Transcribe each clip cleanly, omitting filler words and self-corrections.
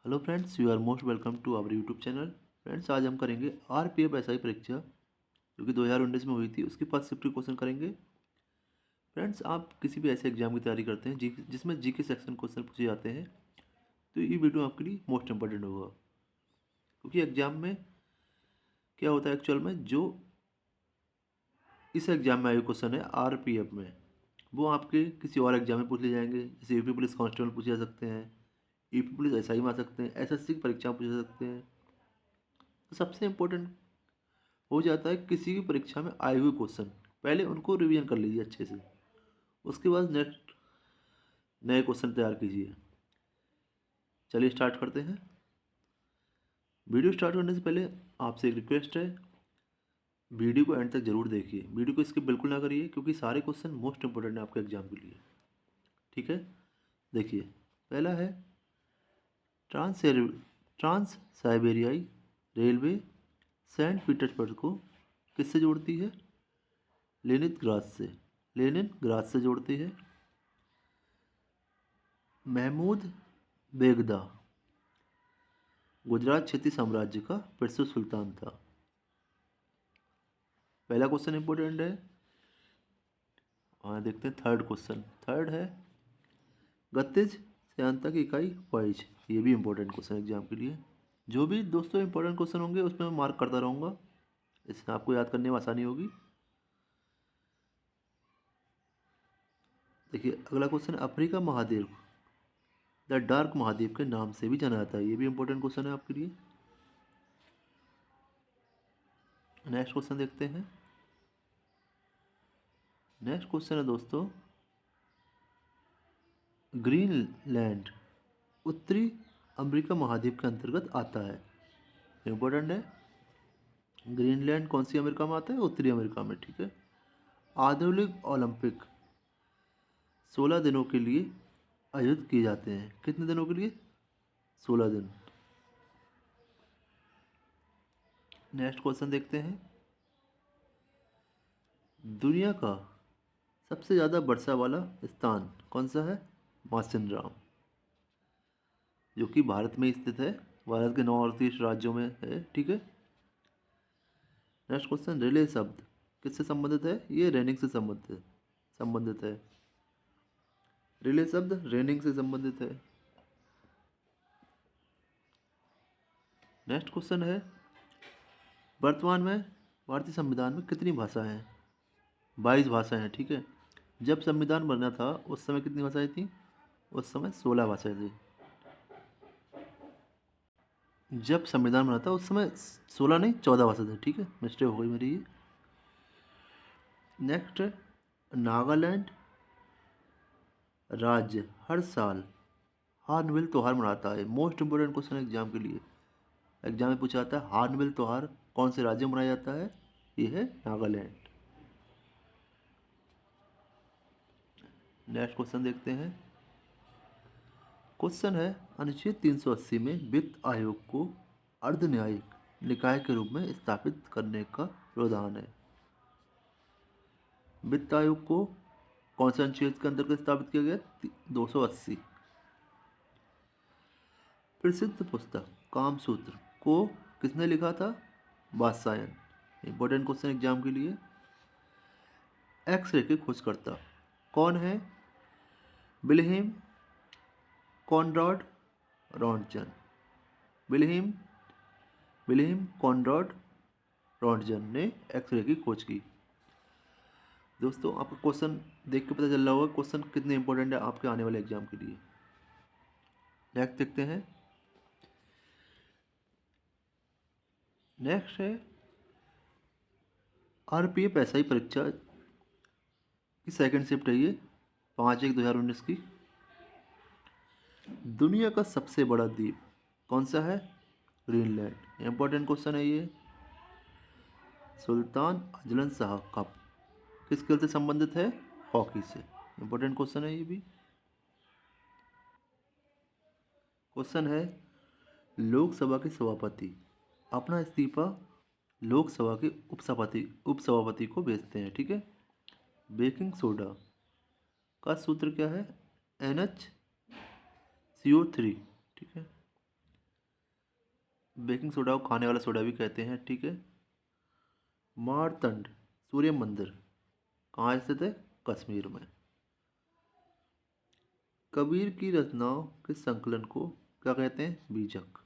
Hello friends, you are most welcome to our YouTube channel. Friends, आज हम करेंगे RPF SI परीक्षा जो कि 2019 में हुई थी, उसकी फर्स्ट शिफ्ट के क्वेश्चन करेंगे। फ्रेंड्स, आप किसी भी ऐसे एग्जाम की तैयारी करते हैं जिसमें जीके सेक्शन क्वेश्चन पूछे जाते हैं, तो ये वीडियो आपके लिए मोस्ट इंपॉर्टेंट होगा। क्योंकि एग्जाम में क्या होता है एक्चुअल में, जो इस एग्जाम में आए क्वेश्चन है आरपीएफ में, वो आपके किसी और एग्जाम में पूछ लिए जाएंगे। जैसे यूपी पुलिस कांस्टेबल पूछे जा सकते हैं, यूपी पुलिस एसआई में आ सकते हैं, एसएससी की परीक्षा पूछे जा सकते हैं। तो सबसे इम्पोर्टेंट हो जाता है किसी भी परीक्षा में आए हुए क्वेश्चन पहले उनको रिवीजन कर लीजिए अच्छे से, उसके बाद नेक्स्ट नए क्वेश्चन तैयार कीजिए। चलिए स्टार्ट करते हैं। वीडियो स्टार्ट करने से पहले आपसे एक रिक्वेस्ट है, वीडियो को एंड तक जरूर देखिए। वीडियो को स्किप बिल्कुल ना करिए, क्योंकि सारे क्वेश्चन मोस्ट इंपॉर्टेंट है आपके एग्जाम के लिए। ठीक है, देखिए। पहला है, ट्रांस ट्रांस साइबेरियाई रेलवे सेंट पीटर्सबर्ग को किससे जोड़ती है? लेनिन ग्रास से जोड़ती है। महमूद बेगदा गुजरात क्षेत्रीय साम्राज्य का फिर सुल्तान था। पहला क्वेश्चन इंपॉर्टेंट है। देखते हैं थर्ड क्वेश्चन। थर्ड है, गतिज श्यानता की इकाई वाइज। ये भी इंपॉर्टेंट क्वेश्चन एग्जाम के लिए। जो भी दोस्तों इंपॉर्टेंट क्वेश्चन होंगे उसमें मैं मार्क करता रहूँगा, इससे आपको याद करने में आसानी होगी। देखिए, अगला क्वेश्चन, अफ्रीका महाद्वीप द डार्क महाद्वीप के नाम से भी जाना जाता है। ये भी इंपॉर्टेंट क्वेश्चन है आपके लिए। नेक्स्ट क्वेश्चन देखते हैं। नेक्स्ट क्वेश्चन है दोस्तों, ग्रीनलैंड उत्तरी अमेरिका महाद्वीप के अंतर्गत आता है। इंपॉर्टेंट है। ग्रीनलैंड कौन सी अमेरिका में आता है? उत्तरी अमेरिका में। ठीक है। आधुनिक ओलंपिक 16 दिनों के लिए आयोजित किए जाते हैं। कितने दिनों के लिए? 16 दिन। नेक्स्ट क्वेश्चन देखते हैं। दुनिया का सबसे ज़्यादा वर्षा वाला स्थान कौन सा है? मासिनराम, जो कि भारत में स्थित है, भारत के नॉर्थ ईस्ट राज्यों में है। ठीक है। नेक्स्ट क्वेश्चन, रिले शब्द किससे संबंधित है? ये रेनिंग से संबंधित है। रिले शब्द रेनिंग से संबंधित है। नेक्स्ट क्वेश्चन है, वर्तमान में भारतीय संविधान में कितनी भाषाएं हैं? 22 भाषाएं हैं। ठीक है। जब संविधान बना था उस समय कितनी भाषाएं थी? उस समय 16 भाषाएं थी। जब संविधान बना था उस समय 16 नहीं, 14 भाषा थे। ठीक है, मिस्टेक हो गई मेरी ये। नेक्स्ट, नागालैंड राज्य हर साल हार्नबिल त्योहार मनाता है। मोस्ट इंपोर्टेंट क्वेश्चन एग्जाम के लिए। एग्जाम में पूछा जाता है हार्नबिल त्योहार कौन से राज्य में मनाया जाता है? ये है नागालैंड। नेक्स्ट क्वेश्चन देखते हैं। क्वेश्चन है, अनुच्छेद 380 में वित्त आयोग को अर्धन्यायिक निकाय के रूप में स्थापित करने का प्रावधान है। वित्त आयोग को कौन से अनुच्छेद के अंतर्गत स्थापित किया गया? 280। प्रसिद्ध पुस्तक कामसूत्र को किसने लिखा था? वात्सायन। इंपॉर्टेंट क्वेश्चन एग्जाम के लिए। एक्सरे के खोजकर्ता कौन है? Wilhelm Conrad Röntgen. Wilhelm Wilhelm Conrad Röntgen ने एक्सरे की खोज की। दोस्तों, आपको क्वेश्चन देख के पता चल रहा होगा क्वेश्चन कितने इंपॉर्टेंट है आपके आने वाले एग्जाम के लिए। नेक्स्ट देखते हैं। नेक्स्ट है, आरपीएफ एसआई परीक्षा की सेकंड शिफ्ट है ये, 5/1/2019 की। दुनिया का सबसे बड़ा द्वीप कौन सा है? ग्रीनलैंड। इंपॉर्टेंट क्वेश्चन है ये। सुल्तान अजलन शाह कप किस खेल से संबंधित है? हॉकी से। इंपॉर्टेंट क्वेश्चन है ये भी। क्वेश्चन है, लोकसभा के सभापति अपना इस्तीफा लोकसभा के उपसभापति को भेजते हैं। ठीक है। बेकिंग सोडा का सूत्र क्या है? NH CO3। ठीक है। बेकिंग सोडा को खाने वाला सोडा भी कहते हैं, ठीक है। मारतंड सूर्य मंदिर कहाँ स्थित है? कश्मीर में। कबीर की रचनाओं के संकलन को क्या कहते हैं? बीजक।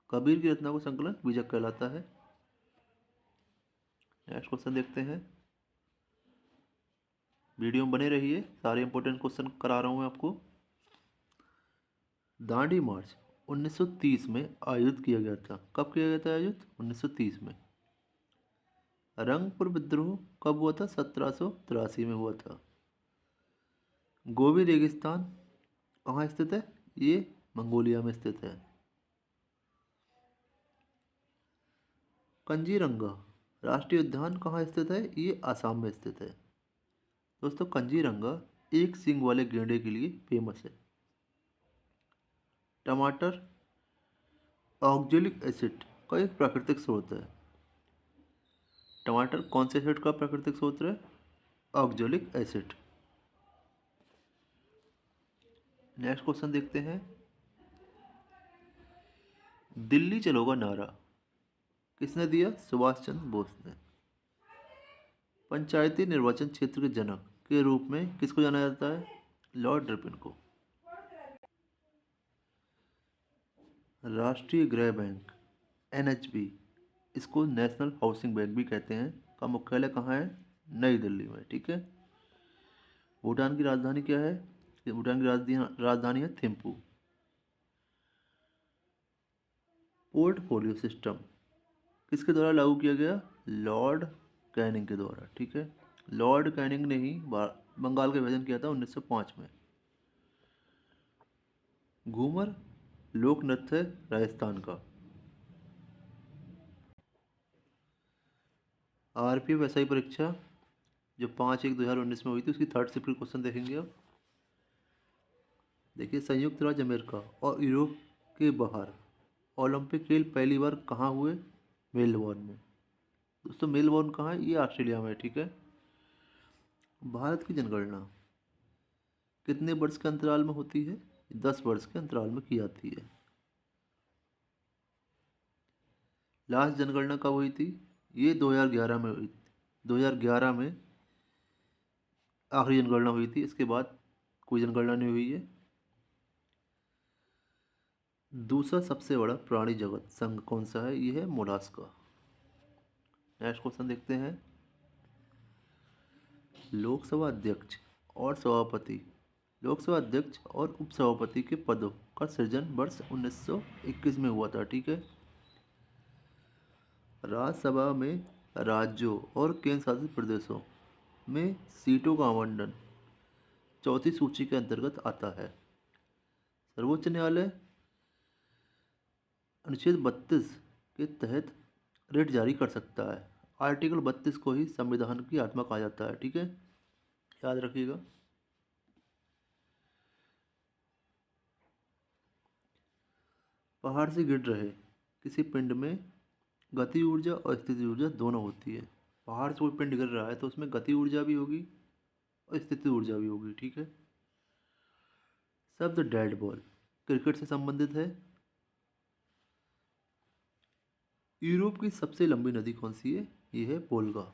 कबीर की रचना को संकलन बीजक कहलाता है। नेक्स्ट क्वेश्चन देखते हैं। वीडियो में बने रहिए, सारे इंपॉर्टेंट क्वेश्चन करा रहा हूँ मैं आपको। दांडी मार्च 1930 में आयोजित किया गया था। कब किया गया था आयोजित? 1930 में। रंगपुर विद्रोह कब हुआ था? 1783 में हुआ था। गोबी रेगिस्तान कहाँ स्थित है? ये मंगोलिया में स्थित है। कंजीरंगा राष्ट्रीय उद्यान कहाँ स्थित है? ये आसाम में स्थित है। दोस्तों, कंजीरंगा एक सींग वाले गैंडे के लिए फेमस है। टमाटर ऑक्जेलिक एसिड का एक प्राकृतिक स्रोत है। टमाटर कौन से एसिड का प्राकृतिक स्रोत है? Oxalic acid. नेक्स्ट क्वेश्चन देखते हैं। दिल्ली चलो का नारा किसने दिया? सुभाष चंद्र बोस ने। पंचायती निर्वाचन क्षेत्र के जनक के रूप में किसको जाना जाता है? लॉर्ड रिपन को। राष्ट्रीय गृह बैंक NHB, इसको नेशनल हाउसिंग बैंक भी कहते हैं, का मुख्यालय कहाँ है? नई दिल्ली में, ठीक है। भूटान की राजधानी क्या है? भूटान की राजधानी है थिम्पू। पोर्टफोलियो सिस्टम किसके द्वारा लागू किया गया? लॉर्ड कैनिंग के द्वारा, ठीक है। लॉर्ड कैनिंग ने ही बंगाल का विभाजन किया था 1905 में। घूमर लोक नृत्य राजस्थान का। RPF SI परीक्षा जो 5/1/2019 में हुई थी, उसकी थर्ड शिफ्ट के क्वेश्चन देखेंगे अब। देखिए, संयुक्त राज्य अमेरिका और यूरोप के बाहर ओलंपिक खेल पहली बार कहाँ हुए? मेलबोर्न में। दोस्तों, मेलबोर्न कहाँ है? ये ऑस्ट्रेलिया में है, ठीक है। भारत की जनगणना कितने वर्ष के अंतराल में होती है? 10 वर्ष के अंतराल में की जाती है। लास्ट जनगणना कब हुई थी? ये 2011 में हुई। 2011 में आखिरी जनगणना हुई थी, इसके बाद कोई जनगणना नहीं हुई है। दूसरा सबसे बड़ा प्राणी जगत संघ कौन सा है? ये है मोलास्का। नेक्स्ट क्वेश्चन देखते हैं। लोकसभा अध्यक्ष और सभापति लोकसभा अध्यक्ष और उपसभापति के पदों का सृजन वर्ष 1921 में हुआ था, ठीक है। राज्यसभा में राज्यों और केंद्र शासित प्रदेशों में सीटों का आवंटन चौथी सूची के अंतर्गत आता है। सर्वोच्च न्यायालय अनुच्छेद 32 के तहत रिट जारी कर सकता है। आर्टिकल 32 को ही संविधान की आत्मा कहा जाता है, ठीक है, याद रखिएगा। पहाड़ से गिर रहे किसी पिंड में गति ऊर्जा और स्थिति ऊर्जा दोनों होती है। पहाड़ से कोई पिंड गिर रहा है तो उसमें गति ऊर्जा भी होगी और स्थिति ऊर्जा भी होगी, ठीक है। शब्द डेड बॉल क्रिकेट से संबंधित है। यूरोप की सबसे लंबी नदी कौन सी है? ये है वोल्गा।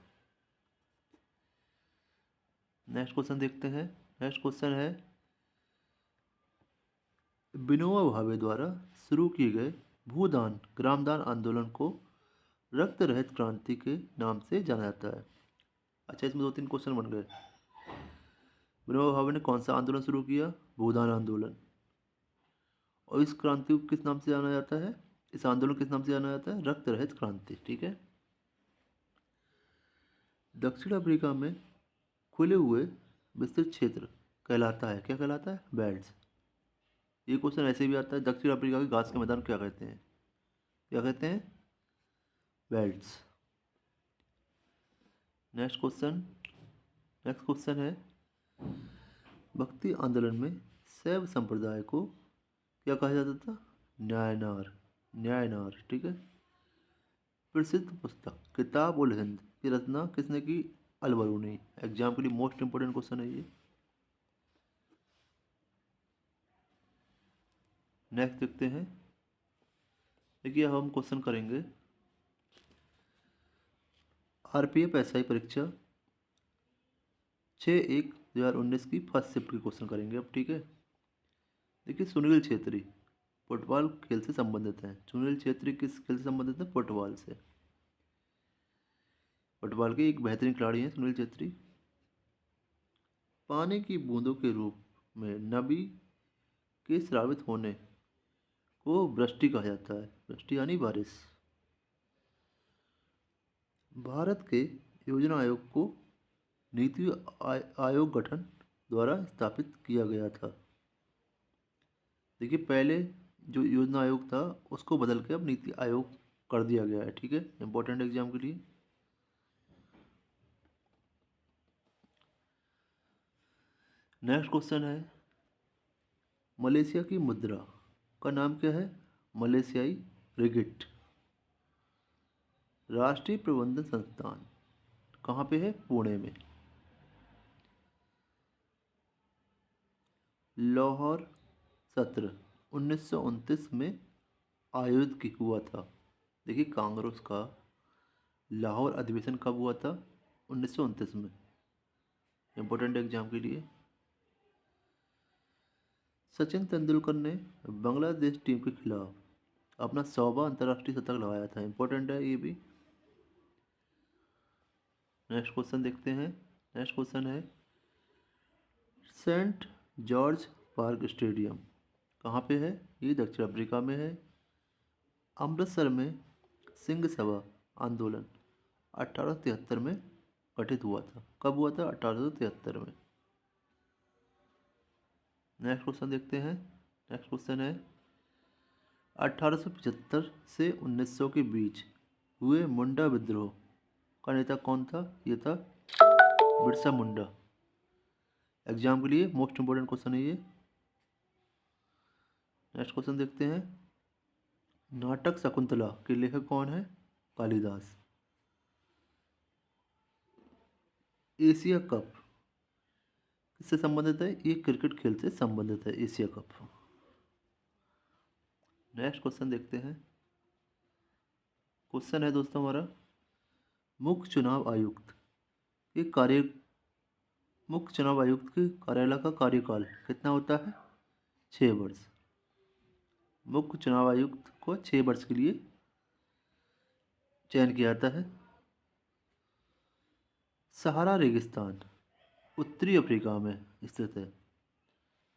नेक्स्ट क्वेश्चन देखते हैं। नेक्स्ट क्वेश्चन है, विनोबा भावे द्वारा शुरू किए गए भूदान ग्रामदान आंदोलन को रक्त रहित क्रांति के नाम से जाना जाता है। अच्छा, इसमें 2-3 क्वेश्चन बन गए। विनोबा भावे ने कौन सा आंदोलन शुरू किया? भूदान आंदोलन। और इस क्रांति को किस नाम से जाना जाता है? इस आंदोलन किस नाम से जाना जाता है? रक्त रहित क्रांति, ठीक है। दक्षिण अफ्रीका में खुले हुए विस्तृत क्षेत्र कहलाता है, क्या कहलाता है? बेल्ट्स। ये क्वेश्चन ऐसे भी आता है, दक्षिण अफ्रीका के घास के मैदान क्या कहते हैं? क्या कहते हैं? बेल्ट्स। नेक्स्ट क्वेश्चन है, भक्ति आंदोलन में शैव संप्रदाय को क्या कहा जाता था? न्यायनार, ठीक है। प्रसिद्ध पुस्तक किताब उल हिंद की रचना किसने की? अल बरूनी। एग्जाम के लिए मोस्ट इंपोर्टेंट क्वेश्चन है ये। नेक्स्ट देखते हैं। देखिए अब हम क्वेश्चन करेंगे आरपीएफ एसआई परीक्षा 6/1/2019 की फर्स्ट शिफ्ट के क्वेश्चन करेंगे अब। ठीक है, देखिए सुनील छेत्री फुटबॉल खेल से संबंधित हैं। सुनील छेत्री किस खेल से संबंधित है? फुटबॉल से। फुटबॉल के एक बेहतरीन खिलाड़ी हैं सुनील छेत्री। पानी की बूंदों के रूप में नमी के स्रावित होने को वृष्टि कहा जाता है। वृष्टि यानी बारिश। भारत के योजना आयोग को नीति आयोग गठन द्वारा स्थापित किया गया था। देखिए पहले जो योजना आयोग था उसको बदल के अब नीति आयोग कर दिया गया है। ठीक है, इंपॉर्टेंट एग्जाम के लिए। नेक्स्ट क्वेश्चन है मलेशिया की मुद्रा का नाम क्या है? मलेशियाई रिगिट। राष्ट्रीय प्रबंधन संस्थान कहाँ पे है? पुणे में। लाहौर सत्र 1929 में आयोजित हुआ था। देखिए कांग्रेस का लाहौर अधिवेशन कब हुआ था? 1929 में। इम्पोर्टेंट एग्जाम के लिए। सचिन तेंदुलकर ने बांग्लादेश टीम के खिलाफ अपना 100वां अंतर्राष्ट्रीय शतक लगाया था। इम्पोर्टेंट है ये भी। नेक्स्ट क्वेश्चन देखते हैं। नेक्स्ट क्वेश्चन है सेंट जॉर्ज पार्क स्टेडियम कहाँ पे है? ये दक्षिण अफ्रीका में है। अमृतसर में सिंह सभा आंदोलन 1873 में गठित हुआ था। कब हुआ था? 1873 में। नेक्स्ट क्वेश्चन देखते हैं। नेक्स्ट क्वेश्चन है 1875 से 1900 के बीच हुए मुंडा विद्रोह का नेता कौन था? ये था बिरसा मुंडा। एग्जाम के लिए मोस्ट इंपोर्टेंट क्वेश्चन है ये। नेक्स्ट क्वेश्चन देखते हैं नाटक शकुंतला के लेखक कौन है? कालिदास। एशिया कप किससे संबंधित है? ये क्रिकेट खेल से संबंधित है एशिया कप। नेक्स्ट क्वेश्चन देखते हैं। क्वेश्चन है दोस्तों हमारा मुख्य चुनाव आयुक्त के कार्यालय का कार्यकाल कितना होता है? 6 वर्ष। मुख्य चुनाव आयुक्त को 6 वर्ष के लिए चयन किया जाता है। सहारा रेगिस्तान उत्तरी अफ्रीका में स्थित है।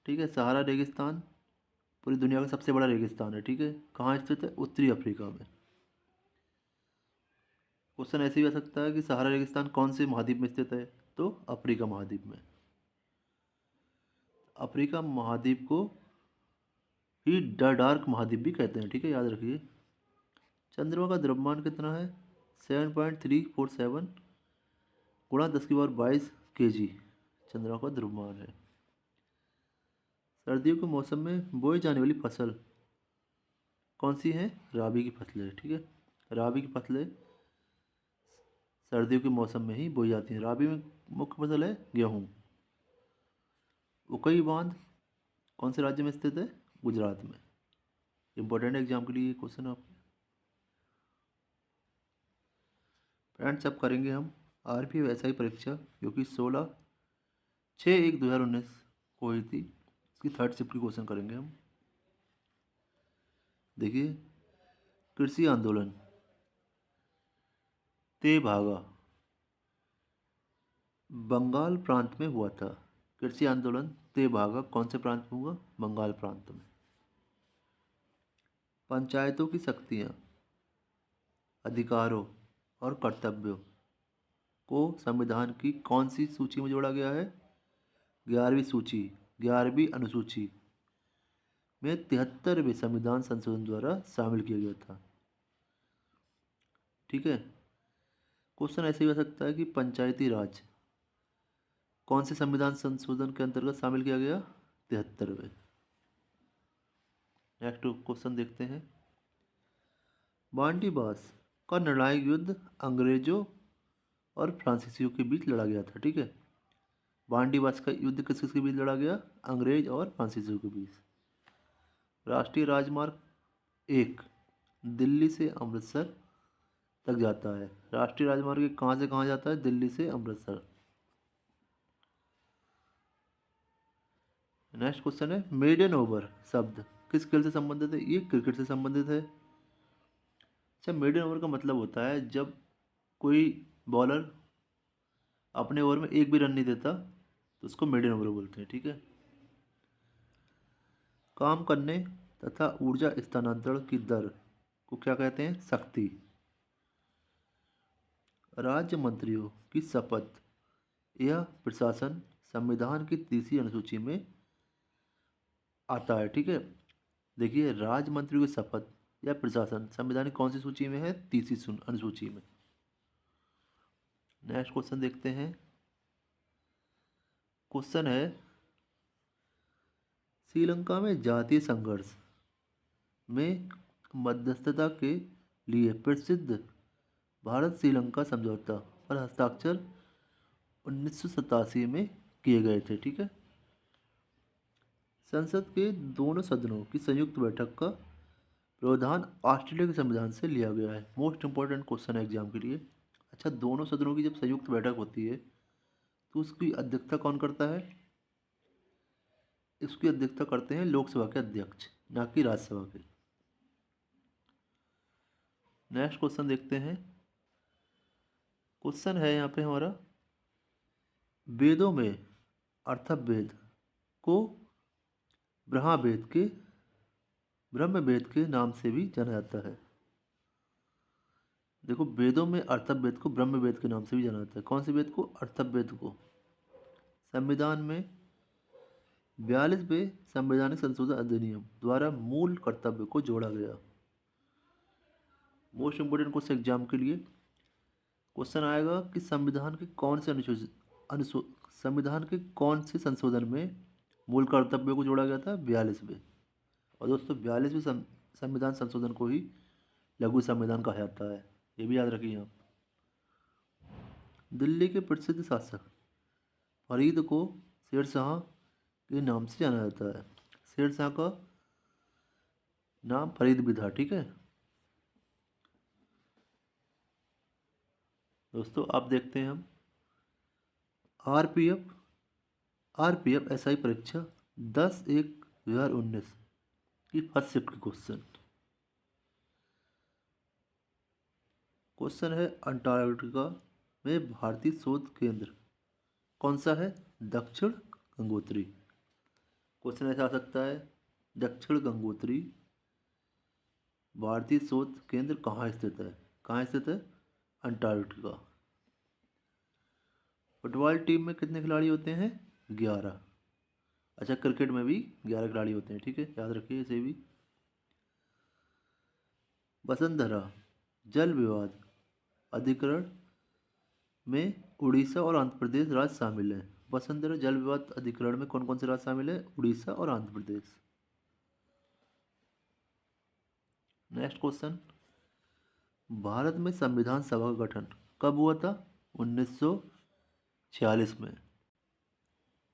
ठीक है, सहारा रेगिस्तान पूरी दुनिया का सबसे बड़ा रेगिस्तान है। ठीक है, कहाँ स्थित है? उत्तरी अफ्रीका में। क्वेश्चन ऐसे भी आ सकता है कि सहारा रेगिस्तान कौन से महाद्वीप में स्थित है? तो अफ्रीका महाद्वीप में। अफ्रीका महाद्वीप को ही डार्क महाद्वीप भी कहते हैं। ठीक है, याद रखिए। चंद्रमा का द्रव्यमान कितना है? 7.347 गुणा 10⁻22 kg चंद्रमा का द्रव्यमान है। सर्दियों के मौसम में बोई जाने वाली फसल कौन सी है? राबी की फसलें। ठीक है, राबी की फसलें सर्दियों के मौसम में ही बोई जाती हैं। राबी में मुख्य फसल है गेहूँ। उकई बांध कौन से राज्य में स्थित है? गुजरात में। इंपॉर्टेंट एग्जाम के लिए ये क्वेश्चन आपके। फ्रेंड्स अब करेंगे हम आरपीएफ एसआई परीक्षा जो कि 16/6/1/2019 को हुई थी। इसकी थर्ड शिफ्ट की क्वेश्चन करेंगे हम। देखिए कृषि आंदोलन तेभागा बंगाल प्रांत में हुआ था। कृषि आंदोलन तेभागा कौन से प्रांत में हुआ? बंगाल प्रांत में। पंचायतों की शक्तियाँ अधिकारों और कर्तव्यों को संविधान की कौन सी सूची में जोड़ा गया है? 11वीं अनुसूची में 73वें संविधान संशोधन द्वारा शामिल किया गया था। ठीक है, क्वेश्चन ऐसे ही हो सकता है कि पंचायती राज कौन से संविधान संशोधन के अंतर्गत शामिल किया गया? 73वें। नेक्स्ट क्वेश्चन देखते हैं बांडीबास का निर्णायक युद्ध अंग्रेजों और फ्रांसीसियों के बीच लड़ा गया था। ठीक है, बांडीबास का युद्ध किस किसके बीच लड़ा गया? अंग्रेज और फ्रांसीसियों के बीच। राष्ट्रीय राजमार्ग 1 दिल्ली से अमृतसर तक जाता है। राष्ट्रीय राजमार्ग कहाँ से कहाँ जाता है? दिल्ली से अमृतसर। नेक्स्ट क्वेश्चन है मेडन ओवर शब्द किस खेल से संबंधित है? ये क्रिकेट से संबंधित है। अच्छा, मेडन ओवर का मतलब होता है जब कोई बॉलर अपने ओवर में एक भी रन नहीं देता तो उसको मेडन ओवर बोलते हैं। ठीक है। काम करने तथा ऊर्जा स्थानांतरण की दर को क्या कहते हैं? शक्ति। राज्य मंत्रियों की शपथ यह प्रशासन संविधान की तीसरी अनुसूची में आता है। ठीक है। देखिए, राज्य मंत्रियों की शपथ या प्रशासन संविधान की कौन सी सूची में है? तीसरी अनुसूची में। नेक्स्ट क्वेश्चन देखते हैं। क्वेश्चन है श्रीलंका में जातीय संघर्ष में मध्यस्थता के लिए प्रसिद्ध भारत श्रीलंका समझौता पर हस्ताक्षर 1987 में किए गए थे। ठीक है। संसद के दोनों सदनों की संयुक्त बैठक का प्रावधान ऑस्ट्रेलिया के संविधान से लिया गया है। मोस्ट इंपॉर्टेंट क्वेश्चन है एग्जाम के लिए। अच्छा, दोनों सदनों की जब संयुक्त बैठक होती है तो उसकी अध्यक्षता कौन करता है? इसकी अध्यक्षता करते हैं लोकसभा के अध्यक्ष, ना कि राज्यसभा के। नेक्स्ट क्वेश्चन देखते हैं। क्वेश्चन है यहाँ पे हमारा वेदों में अथर्ववेद को ब्रह्मवेद के नाम से भी जाना जाता है। देखो, वेदों में अथर्ववेद को ब्रह्मवेद के नाम से भी जाना जाता है। कौन से वेद को? अथर्ववेद को। संविधान में 42वें संवैधानिक संशोधन अधिनियम द्वारा मूल कर्तव्य को जोड़ा गया। मोस्ट इंपोर्टेंट क्वेश्चन एग्जाम के लिए क्वेश्चन आएगा कि संविधान के कौन से संशोधन में मूल कर्तव्य को जोड़ा गया था? 42वें। और दोस्तों, 42वें संविधान संशोधन को ही लघु संविधान कहा जाता है। ये भी याद रखिए आप। दिल्ली के प्रसिद्ध शासक फरीद को शेरशाह के नाम से जाना जाता है। शेरशाह का नाम फरीद भी था। ठीक है दोस्तों, आप देखते हैं हम आरपीएफ एसआई परीक्षा 10/1/2019 की फर्स्ट शिफ्ट की क्वेश्चन है अंटार्कटिका में भारतीय शोध केंद्र कौन सा है? दक्षिण गंगोत्री। क्वेश्चन ऐसा आ सकता है, दक्षिण गंगोत्री भारतीय शोध केंद्र कहाँ स्थित है? कहाँ स्थित है? अंटार्कटिका। फुटबॉल टीम में कितने खिलाड़ी होते हैं? 11। अच्छा, क्रिकेट में भी 11 खिलाड़ी होते हैं। ठीक है, याद रखिए इसे भी। वसुंधरा जल विवाद अधिकरण में उड़ीसा और आंध्र प्रदेश राज्य शामिल हैं। वसुंधरा जल विवाद अधिकरण में कौन कौन से राज्य शामिल है? उड़ीसा और आंध्र प्रदेश। नेक्स्ट क्वेश्चन, भारत में संविधान सभा का गठन कब हुआ था? 1946 में।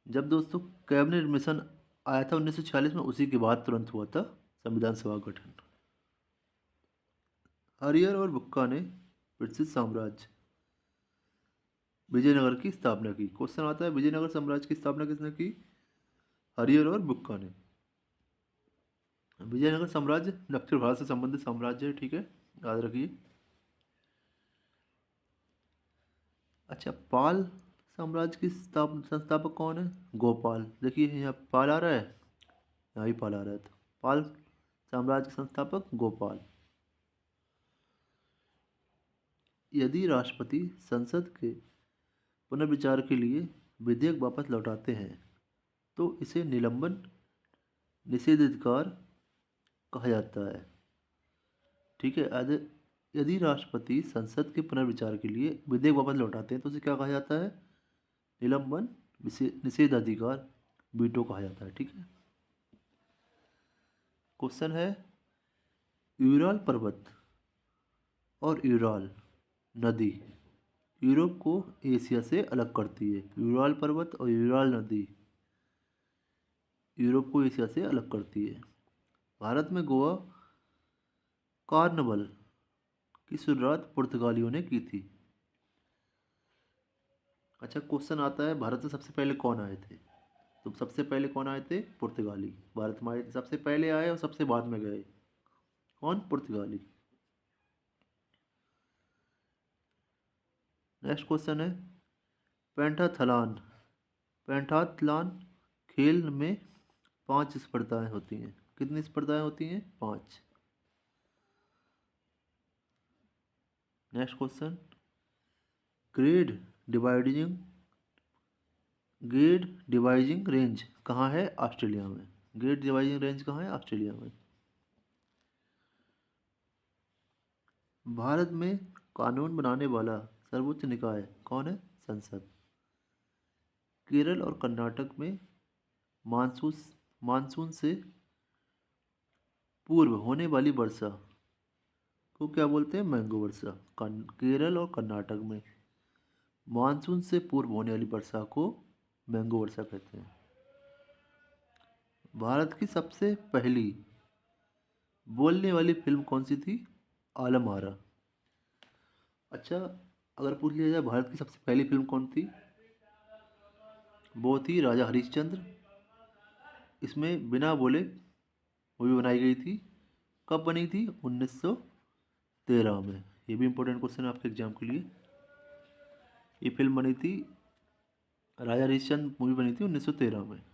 जब दोस्तों कैबिनेट मिशन आया था 1946 में, उसी के बाद तुरंत हुआ था संविधान सभा का गठन। हरियर और बुक्का ने प्रसिद्ध साम्राज्य विजयनगर की स्थापना की। क्वेश्चन आता है, विजयनगर साम्राज्य की स्थापना किसने की? हरियर और बुक्का ने। विजयनगर साम्राज्य दक्षिण भारत से संबंधित साम्राज्य है। ठीक है, याद रखिए। अच्छा, पाल साम्राज्य की संस्थापक कौन है? गोपाल। देखिए यहाँ पाल आ रहा है, यहाँ भी पाल आ रहा है। तो पाल साम्राज्य के संस्थापक गोपाल। यदि राष्ट्रपति संसद के पुनर्विचार के लिए विधेयक वापस लौटाते हैं तो इसे निलंबन निषेधाधिकार कहा जाता है। ठीक है, यदि राष्ट्रपति संसद के पुनर्विचार के लिए विधेयक वापस लौटाते हैं तो उसे क्या कहा जाता है? निलंबन निषेधाधिकार, वीटो कहा जाता है। ठीक है। क्वेश्चन है, यूराल पर्वत और यूराल नदी यूरोप को एशिया से अलग करती है। यूराल पर्वत और यूराल नदी यूरोप को एशिया से अलग करती है। भारत में गोवा कार्निवल की शुरुआत पुर्तगालियों ने की थी। अच्छा, क्वेश्चन आता है भारत में सबसे पहले कौन आए थे? तो सबसे पहले कौन आए थे? पुर्तगाली। भारत में आए थे, सबसे पहले आए और सबसे बाद में गए। कौन? पुर्तगाली। नेक्स्ट क्वेश्चन है पेंटाथलॉन। पेंटाथलॉन खेल में 5 स्पर्धाएं होती हैं। कितनी स्पर्धाएं होती हैं? 5। Next question grade dividing grade devising range कहाँ है? ऑस्ट्रेलिया में। ग्रेड डिवाइजिंग रेंज कहाँ है? ऑस्ट्रेलिया में। भारत में कानून बनाने वाला सर्वोच्च निकाय कौन है? संसद। केरल और कर्नाटक में मानसून मानसून से पूर्व होने वाली वर्षा को क्या बोलते हैं? मैंगो वर्षा। केरल और कर्नाटक में मानसून से पूर्व होने वाली वर्षा को मैंगो वर्षा कहते हैं। भारत की सबसे पहली बोलने वाली फिल्म कौन सी थी? आलम आरा। अच्छा, अगर पूछ लिया जाए भारत की सबसे पहली फिल्म कौन थी? वो थी राजा हरिश्चंद्र। इसमें बिना बोले मूवी बनाई गई थी। कब बनी थी? 1913 में। ये भी इम्पोर्टेंट क्वेश्चन है आपके एग्जाम के लिए। ये फिल्म बनी थी, राजा हरिश्चंद्र मूवी बनी थी 1913 में।